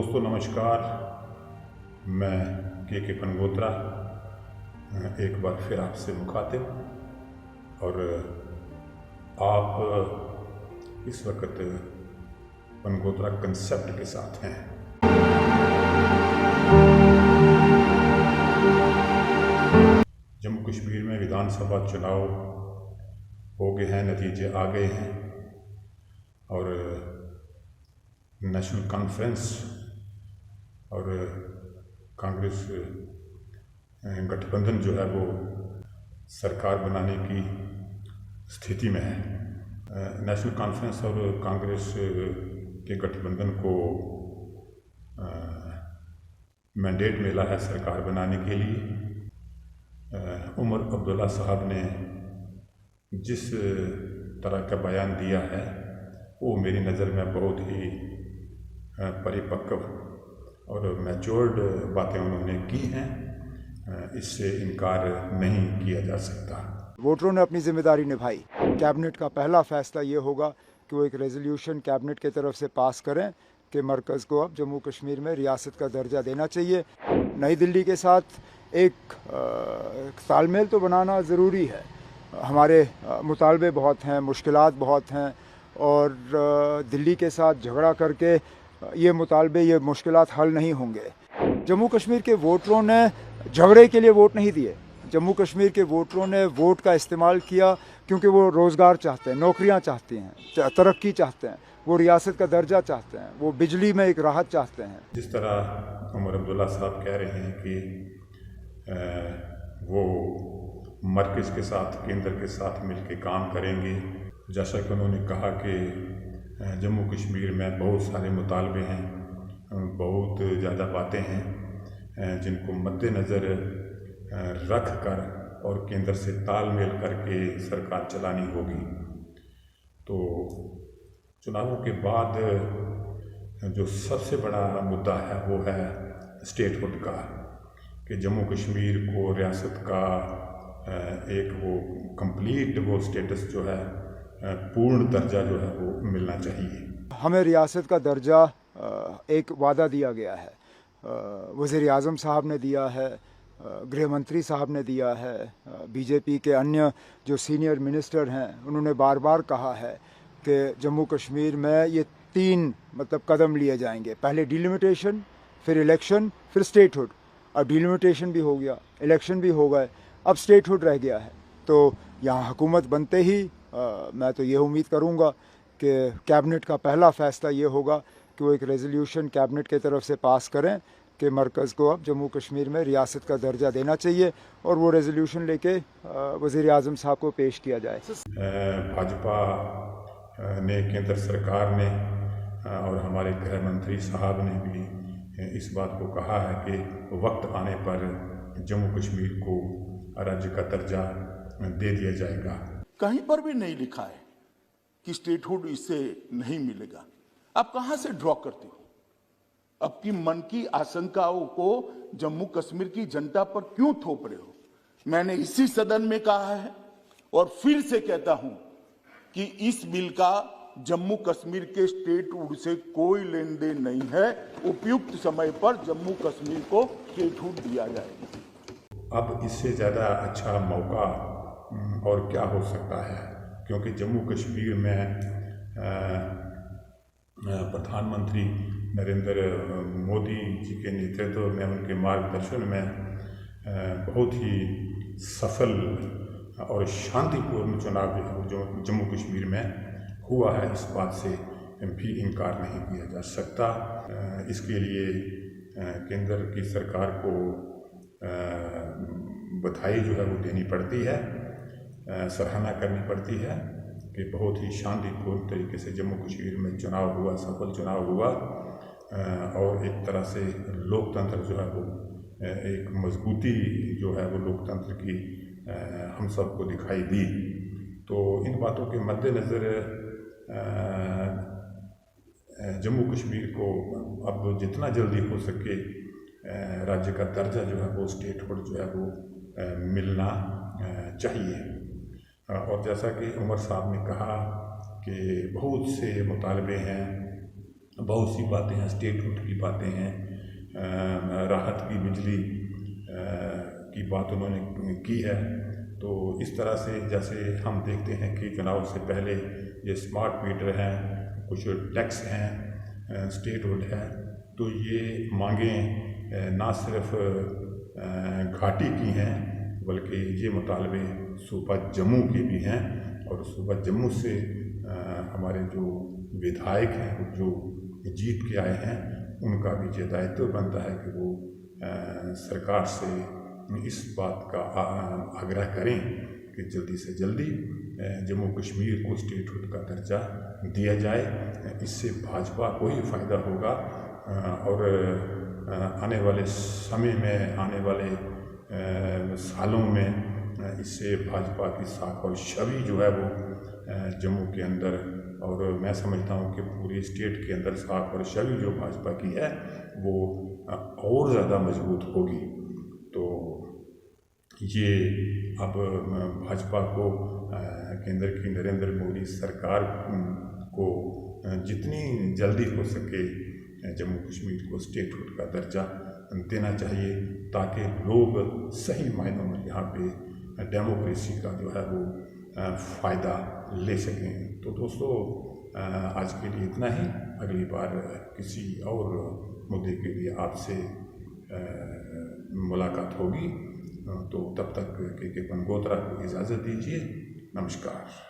दोस्तों नमस्कार। मैं के पनगोत्रा एक बार फिर आपसे मुखातिब, और आप इस वक्त पनगोत्रा कंसेप्ट के साथ हैं। जम्मू कश्मीर में विधानसभा चुनाव हो गए हैं, नतीजे आ गए हैं, और नेशनल कॉन्फ्रेंस और कांग्रेस गठबंधन जो है वो सरकार बनाने की स्थिति में है। नेशनल कॉन्फ्रेंस और कांग्रेस के गठबंधन को मैंडेट मिला है सरकार बनाने के लिए। उमर अब्दुल्ला साहब ने जिस तरह का बयान दिया है वो मेरी नज़र में बहुत ही परिपक्व और मैच्योर्ड बातें उन्होंने की हैं, इससे इनकार नहीं किया जा सकता। वोटरों ने अपनी जिम्मेदारी निभाई। कैबिनेट का पहला फैसला ये होगा कि वो एक रेजोल्यूशन कैबिनेट की तरफ से पास करें कि मरकज़ को अब जम्मू कश्मीर में रियासत का दर्जा देना चाहिए। नई दिल्ली के साथ एक तालमेल तो बनाना ज़रूरी है। हमारे मुतालबे बहुत हैं, मुश्किलात बहुत हैं, और दिल्ली के साथ झगड़ा करके ये मुतालबे, ये मुश्किलात हल नहीं होंगे। जम्मू कश्मीर के वोटरों ने झगड़े के लिए वोट नहीं दिए। जम्मू कश्मीर के वोटरों ने वोट का इस्तेमाल किया क्योंकि वो रोज़गार चाहते हैं, नौकरियां चाहते हैं, तरक्की चाहते हैं, वो रियासत का दर्जा चाहते हैं, वो बिजली में एक राहत चाहते हैं। जिस तरह उमर अब्दुल्ला साहब कह रहे हैं कि वो मरकज़ के साथ, केंद्र के साथ मिलकर काम करेंगे, जैसा कि उन्होंने कहा कि जम्मू कश्मीर में बहुत सारे मुतालबे हैं, बहुत ज़्यादा बातें हैं जिनको मद्देनज़र रख कर और केंद्र से तालमेल करके सरकार चलानी होगी। तो चुनावों के बाद जो सबसे बड़ा मुद्दा है वो है स्टेटहुड का, कि जम्मू कश्मीर को रियासत का एक वो कंप्लीट वो स्टेटस जो है, पूर्ण दर्जा जो है वो मिलना चाहिए। हमें रियासत का दर्जा एक वादा दिया गया है, वज़ीर आज़म साहब ने दिया है, गृह मंत्री साहब ने दिया है, बीजेपी के अन्य जो सीनियर मिनिस्टर हैं उन्होंने बार बार कहा है कि जम्मू कश्मीर में ये 3 कदम लिए जाएंगे। पहले डिलिमिटेशन, फिर इलेक्शन, फिर स्टेटहुड। अब डिलिमिटेशन भी हो गया, इलेक्शन भी हो गए, अब स्टेटहुड रह गया है। तो यहाँ हुकूमत बनते ही मैं तो ये उम्मीद करूँगा कि कैबिनेट का पहला फ़ैसला ये होगा कि वो एक रेजोल्यूशन कैबिनेट की तरफ से पास करें कि मरकज़ को अब जम्मू कश्मीर में रियासत का दर्जा देना चाहिए, और वो रेजोल्यूशन लेके वज़ीर आज़म साहब को पेश किया जाए। भाजपा ने, केंद्र सरकार ने और हमारे गृह मंत्री साहब ने भी इस बात को कहा है कि वक्त आने पर जम्मू कश्मीर को राज्य का दर्जा दे दिया जाएगा। कहीं पर भी नहीं लिखा है कि स्टेटहुड इससे नहीं मिलेगा। आप कहां से ड्रॉ करते हो? आपकी मन की आशंकाओं को जम्मू कश्मीर की जनता पर क्यों थोप रहे हो? मैंने इसी सदन में कहा है और फिर से कहता हूं कि इस बिल का जम्मू कश्मीर के स्टेटहुड से कोई लेन देन नहीं है। उपयुक्त समय पर जम्मू कश्मीर को स्टेटहुड दिया जाएगा। अब इससे ज़्यादा अच्छा मौका और क्या हो सकता है, क्योंकि जम्मू कश्मीर में प्रधानमंत्री नरेंद्र मोदी जी के नेतृत्व में, उनके मार्गदर्शन में बहुत ही सफल और शांतिपूर्ण चुनाव जो जम्मू कश्मीर में हुआ है, इस बात से भी इनकार नहीं किया जा सकता। इसके लिए केंद्र की सरकार को बधाई जो है वो देनी पड़ती है, सराहना करनी पड़ती है कि बहुत ही शांतिपूर्ण तरीके से जम्मू कश्मीर में चुनाव हुआ, सफल चुनाव हुआ, और एक तरह से लोकतंत्र जो है वो एक मजबूती जो है वो लोकतंत्र की हम सबको दिखाई दी। तो इन बातों के मद्देनज़र जम्मू कश्मीर को अब जितना जल्दी हो सके राज्य का दर्जा जो है वो स्टेटहुड जो है वो मिलना चाहिए। और जैसा कि उमर साहब ने कहा कि बहुत से मुतालबे हैं बहुत सी बातें हैं, स्टेटहुड की बातें हैं, राहत की बिजली की बात उन्होंने की है। तो इस तरह से जैसे हम देखते हैं कि चुनाव से पहले ये स्मार्ट मीटर हैं, कुछ टैक्स हैं, स्टेटहुड है, तो ये मांगें ना सिर्फ घाटी की हैं बल्कि ये मुतालबे सूबा जम्मू के भी हैं। और सूबा जम्मू से हमारे जो विधायक हैं जो जीत के आए हैं उनका भी ये दायित्व बनता है कि वो सरकार से इस बात का आग्रह करें कि जल्दी से जल्दी जम्मू कश्मीर को स्टेटहुड का दर्जा दिया जाए। इससे भाजपा को ही फ़ायदा होगा और आने वाले समय में, आने वाले सालों में इससे भाजपा की साख और छवि जो है वो जम्मू के अंदर, और मैं समझता हूँ कि पूरे स्टेट के अंदर साख और छवि जो भाजपा की है वो और ज़्यादा मजबूत होगी। तो ये अब भाजपा को, केंद्र की नरेंद्र मोदी सरकार को जितनी जल्दी हो सके जम्मू कश्मीर को स्टेटहुड का दर्जा देना चाहिए ताकि लोग सही मायनों में यहाँ पे डेमोक्रेसी का जो है वो फ़ायदा ले सकें। तो दोस्तों, आज के लिए इतना ही। अगली बार किसी और मुद्दे के लिए आपसे मुलाकात होगी। तो तब तक के गंगोत्रा को इजाज़त दीजिए। नमस्कार।